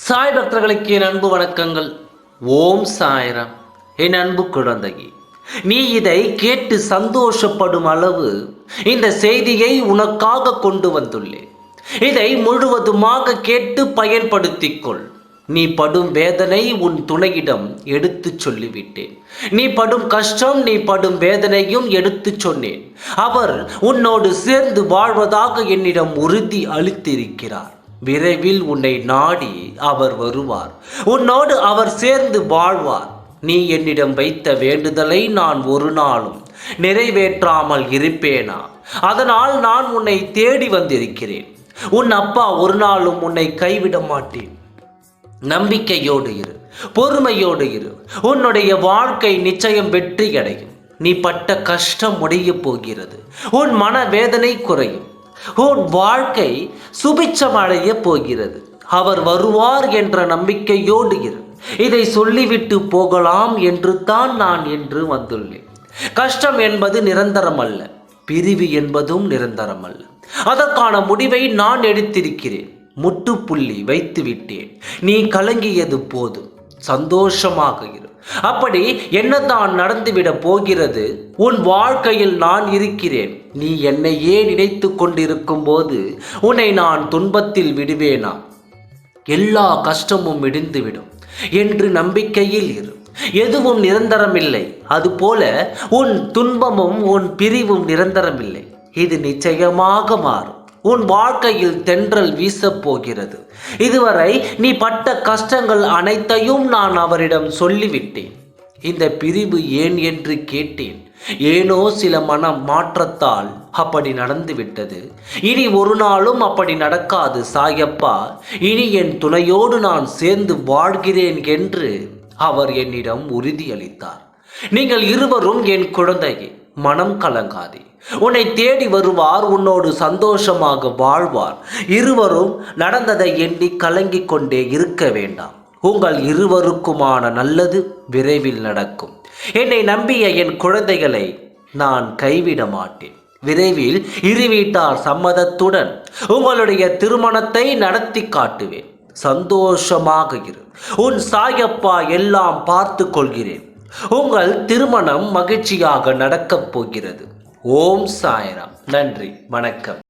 சாய் பக்தர்களுக்கு என் அன்பு வணக்கங்கள். ஓம் சாய்ராம். என் அன்பு குழந்தையே, நீ இதை கேட்டு சந்தோஷப்படும் அளவு இந்த செய்தியை உனக்காக கொண்டு வந்துள்ளேன். இதை முழுவதுமாக கேட்டு பயன்படுத்திக்கொள். நீ படும் வேதனை உன் துணையிடம் எடுத்துச் சொல்லிவிட்டேன். நீ படும் கஷ்டம், நீ படும் வேதனையும் எடுத்துச் சொன்னேன். அவர் உன்னோடு சேர்ந்து வாழ்வதாக என்னிடம் உறுதி அளித்திருக்கிறார். விரைவில் உன்னை நாடி அவர் வருவார். உன்னோடு அவர் சேர்ந்து வாழ்வார். நீ என்னிடம் வைத்த வேண்டுதலை நான் ஒரு நாளும் நிறைவேற்றாமல் இருப்பேனா? அதனால் நான் உன்னை தேடி வந்திருக்கிறேன். உன் அப்பா ஒரு நாளும் உன்னை கைவிட மாட்டேன். நம்பிக்கையோடு இரு, பொறுமையோடு இரு. உன்னுடைய வாழ்க்கை நிச்சயம் வெற்றி அடையும். நீ பட்ட கஷ்டம் முடிய போகிறது. உன் மனவேதனை குறையும். உன் வாழ்க்கை சுபிட்சமடைய போகிறது. அவர் வருவார் என்ற நம்பிக்கையோடு இரு. இதை சொல்லிவிட்டு போகலாம் என்று தான் நான் என்று வந்துள்ளேன். கஷ்டம் என்பது நிரந்தரம் அல்ல, பிரிவு என்பதும் நிரந்தரம் அல்ல. அதற்கான முடிவை நான் எடுத்திருக்கிறேன். முட்டுப்புள்ளி வைத்து விட்டேன். நீ கலங்கியது போதும், சந்தோஷமாக இரு. அப்படி என்னதான் நடந்துவிட போகிறது? உன் வாழ்க்கையில் நான் இருக்கிறேன். நீ என்னையே நினைத்து கொண்டிருக்கும் போது உன்னை நான் துன்பத்தில் விடுவேனா? எல்லா கஷ்டமும் விடுந்துவிடும் என்று நம்பிக்கையில் இரு. எதுவும் நிரந்தரமில்லை. அதுபோல உன் துன்பமும் உன் பிரிவும் நிரந்தரமில்லை. இது நிச்சயமாக மாறும். உன் வாழ்க்கையில் தென்றல் வீசப் போகிறது. இதுவரை நீ பட்ட கஷ்டங்கள் அனைத்தையும் நான் அவரிடம் சொல்லிவிட்டேன். இந்த பிரிவு ஏன் என்று கேட்டேன். ஏனோ சில மன மாற்றத்தால் அப்படி நடந்துவிட்டது. இனி ஒரு நாளும் அப்படி நடக்காது சாயப்பா. இனி என் துணையோடு நான் சேர்ந்து வாழ்கிறேன் என்று அவர் என்னிடம் உறுதியளித்தார். நீங்கள் இருவரும் என் குழந்தையே, மனம் கலங்காதே. உன்னை தேடி வருவார். உன்னோடு சந்தோஷமாக வாழ்வார். இருவரும் நடந்ததை எண்ணி கலங்கிக் கொண்டே இருக்க வேண்டாம். உங்கள் இருவருக்குமான நல்லது விரைவில் நடக்கும். என்னை நம்பிய என் குழந்தைகளை நான் கைவிட மாட்டேன். விரைவில் இரு வீட்டார் சம்மதத்துடன் உங்களுடைய திருமணத்தை நடத்தி காட்டுவேன். சந்தோஷமாக இரு. உன் சாயப்பா எல்லாம் பார்த்து கொள்கிறேன். உங்கள் திருமணம் மகிழ்ச்சியாக நடக்கப் போகிறது. ஓம் சாய்ராம். நன்றி, வணக்கம்.